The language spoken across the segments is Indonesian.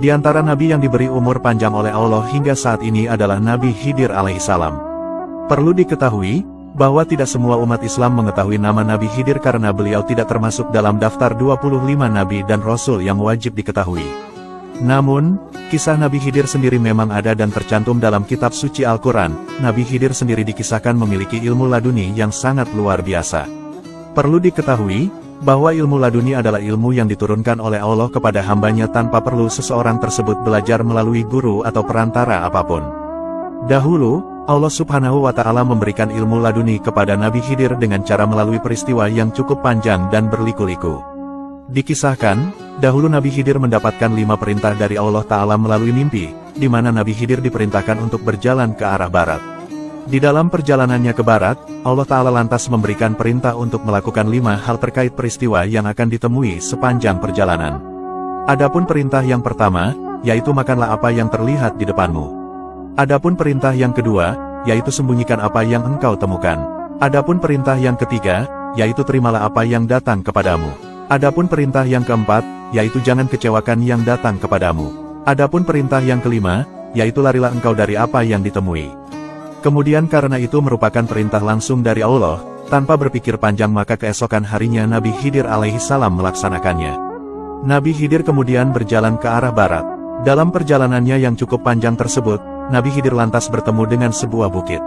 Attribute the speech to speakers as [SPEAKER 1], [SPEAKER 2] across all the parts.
[SPEAKER 1] Di antara nabi yang diberi umur panjang oleh Allah hingga saat ini adalah Nabi Khidir alaihissalam. Perlu diketahui, bahwa tidak semua umat Islam mengetahui nama Nabi Khidir karena beliau tidak termasuk dalam daftar 25 nabi dan rasul yang wajib diketahui. Namun, kisah Nabi Khidir sendiri memang ada dan tercantum dalam kitab suci Al-Quran. Nabi Khidir sendiri dikisahkan memiliki ilmu laduni yang sangat luar biasa. Perlu diketahui, bahwa ilmu laduni adalah ilmu yang diturunkan oleh Allah kepada hambanya tanpa perlu seseorang tersebut belajar melalui guru atau perantara apapun. Dahulu, Allah Subhanahu wa Ta'ala memberikan ilmu laduni kepada Nabi Khidir dengan cara melalui peristiwa yang cukup panjang dan berliku-liku. Dikisahkan, dahulu Nabi Khidir mendapatkan 5 perintah dari Allah Ta'ala melalui mimpi, di mana Nabi Khidir diperintahkan untuk berjalan ke arah barat. Di dalam perjalanannya ke barat, Allah Ta'ala lantas memberikan perintah untuk melakukan 5 hal terkait peristiwa yang akan ditemui sepanjang perjalanan. Adapun perintah yang pertama, yaitu makanlah apa yang terlihat di depanmu. Adapun perintah yang kedua, yaitu sembunyikan apa yang engkau temukan. Adapun perintah yang ketiga, yaitu terimalah apa yang datang kepadamu. Adapun perintah yang keempat, yaitu jangan kecewakan yang datang kepadamu. Adapun perintah yang kelima, yaitu larilah engkau dari apa yang ditemui. Kemudian karena itu merupakan perintah langsung dari Allah, tanpa berpikir panjang maka keesokan harinya Nabi Khidir alaihissalam melaksanakannya. Nabi Khidir kemudian berjalan ke arah barat. Dalam perjalanannya yang cukup panjang tersebut, Nabi Khidir lantas bertemu dengan sebuah bukit.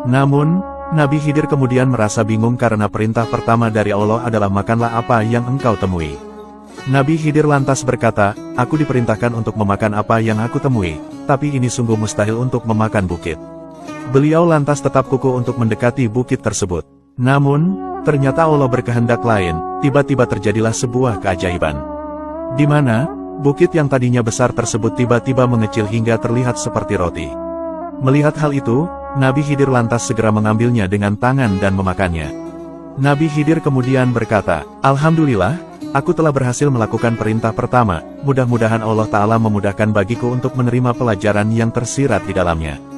[SPEAKER 1] Namun, Nabi Khidir kemudian merasa bingung karena perintah pertama dari Allah adalah makanlah apa yang engkau temui. Nabi Khidir lantas berkata, aku diperintahkan untuk memakan apa yang aku temui, tapi ini sungguh mustahil untuk memakan bukit. Beliau lantas tetap kukuh untuk mendekati bukit tersebut. Namun, ternyata Allah berkehendak lain, tiba-tiba terjadilah sebuah keajaiban. Di mana, bukit yang tadinya besar tersebut tiba-tiba mengecil hingga terlihat seperti roti. Melihat hal itu, Nabi Khidir lantas segera mengambilnya dengan tangan dan memakannya. Nabi Khidir kemudian berkata, Alhamdulillah, aku telah berhasil melakukan perintah pertama, mudah-mudahan Allah Ta'ala memudahkan bagiku untuk menerima pelajaran yang tersirat di dalamnya.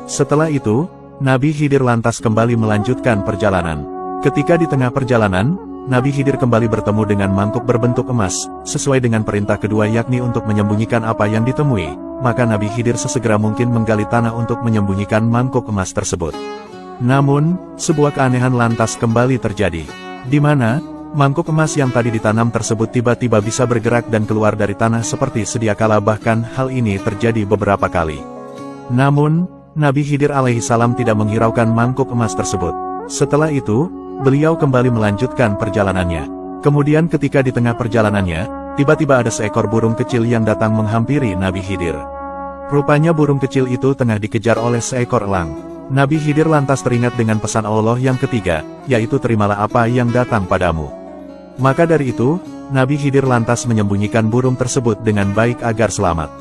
[SPEAKER 1] Setelah itu, Nabi Khidir lantas kembali melanjutkan perjalanan. Ketika di tengah perjalanan, Nabi Khidir kembali bertemu dengan mangkuk berbentuk emas, sesuai dengan perintah kedua yakni untuk menyembunyikan apa yang ditemui. Maka Nabi Khidir sesegera mungkin menggali tanah untuk menyembunyikan mangkuk emas tersebut. Namun, sebuah keanehan lantas kembali terjadi. Di mana, mangkuk emas yang tadi ditanam tersebut tiba-tiba bisa bergerak dan keluar dari tanah seperti sedia kala, bahkan hal ini terjadi beberapa kali. Namun, Nabi Khidir alaihissalam tidak menghiraukan mangkuk emas tersebut. Setelah itu, beliau kembali melanjutkan perjalanannya. Kemudian ketika di tengah perjalanannya, tiba-tiba ada seekor burung kecil yang datang menghampiri Nabi Khidir. Rupanya burung kecil itu tengah dikejar oleh seekor elang. Nabi Khidir lantas teringat dengan pesan Allah yang ketiga, yaitu terimalah apa yang datang padamu. Maka dari itu, Nabi Khidir lantas menyembunyikan burung tersebut dengan baik agar selamat.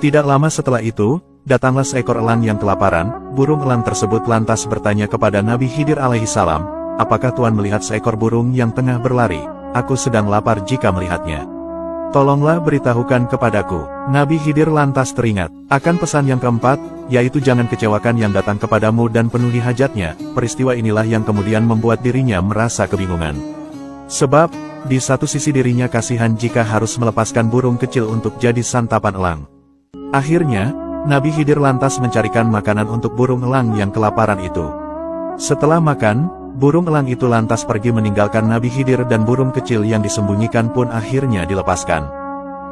[SPEAKER 1] Tidak lama setelah itu, datanglah seekor elang yang kelaparan. Burung elang tersebut lantas bertanya kepada Nabi Khidir alaihissalam, apakah Tuhan melihat seekor burung yang tengah berlari? Aku sedang lapar jika melihatnya. Tolonglah beritahukan kepadaku. Nabi Khidir lantas teringat akan pesan yang keempat, yaitu jangan kecewakan yang datang kepadamu dan penuhi hajatnya. Peristiwa inilah yang kemudian membuat dirinya merasa kebingungan. Sebab, di satu sisi dirinya kasihan jika harus melepaskan burung kecil untuk jadi santapan elang. Akhirnya, Nabi Khidir lantas mencarikan makanan untuk burung elang yang kelaparan itu. Setelah makan, burung elang itu lantas pergi meninggalkan Nabi Khidir dan burung kecil yang disembunyikan pun akhirnya dilepaskan.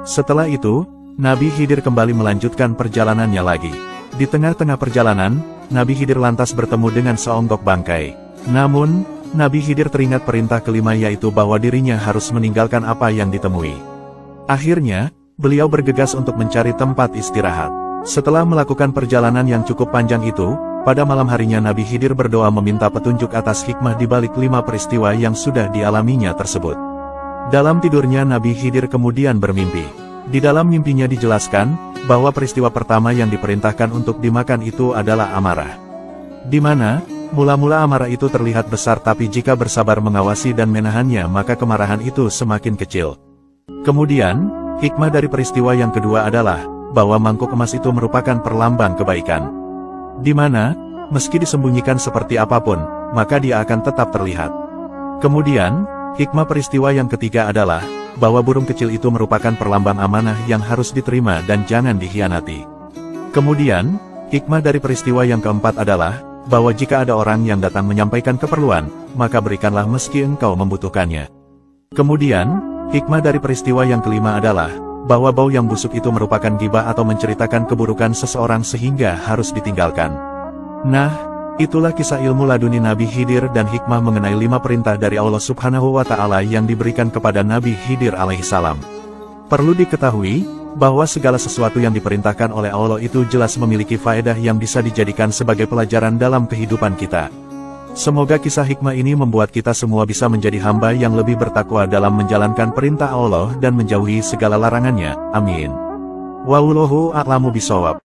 [SPEAKER 1] Setelah itu, Nabi Khidir kembali melanjutkan perjalanannya lagi. Di tengah-tengah perjalanan, Nabi Khidir lantas bertemu dengan seonggok bangkai. Namun, Nabi Khidir teringat perintah kelima yaitu bahwa dirinya harus meninggalkan apa yang ditemui. Akhirnya, beliau bergegas untuk mencari tempat istirahat. Setelah melakukan perjalanan yang cukup panjang itu, pada malam harinya Nabi Khidir berdoa meminta petunjuk atas hikmah di balik 5 peristiwa yang sudah dialaminya tersebut. Dalam tidurnya Nabi Khidir kemudian bermimpi. Di dalam mimpinya dijelaskan, bahwa peristiwa pertama yang diperintahkan untuk dimakan itu adalah amarah. Di mana, mula-mula amarah itu terlihat besar tapi jika bersabar mengawasi dan menahannya maka kemarahan itu semakin kecil. Kemudian, hikmah dari peristiwa yang kedua adalah, bahwa mangkuk emas itu merupakan perlambang kebaikan. Di mana, meski disembunyikan seperti apapun, maka dia akan tetap terlihat. Kemudian, hikmah peristiwa yang ketiga adalah, bahwa burung kecil itu merupakan perlambang amanah yang harus diterima dan jangan dikhianati. Kemudian, hikmah dari peristiwa yang keempat adalah, bahwa jika ada orang yang datang menyampaikan keperluan, maka berikanlah meski engkau membutuhkannya. Kemudian, hikmah dari peristiwa yang kelima adalah, bahwa bau yang busuk itu merupakan gibah atau menceritakan keburukan seseorang sehingga harus ditinggalkan. Nah, itulah kisah ilmu laduni Nabi Khidir dan hikmah mengenai 5 perintah dari Allah Subhanahu wa Ta'ala yang diberikan kepada Nabi Khidir alaihissalam. Perlu diketahui, bahwa segala sesuatu yang diperintahkan oleh Allah itu jelas memiliki faedah yang bisa dijadikan sebagai pelajaran dalam kehidupan kita. Semoga kisah hikmah ini membuat kita semua bisa menjadi hamba yang lebih bertakwa dalam menjalankan perintah Allah dan menjauhi segala larangannya. Amin. Wallahu a'lamu bishawab.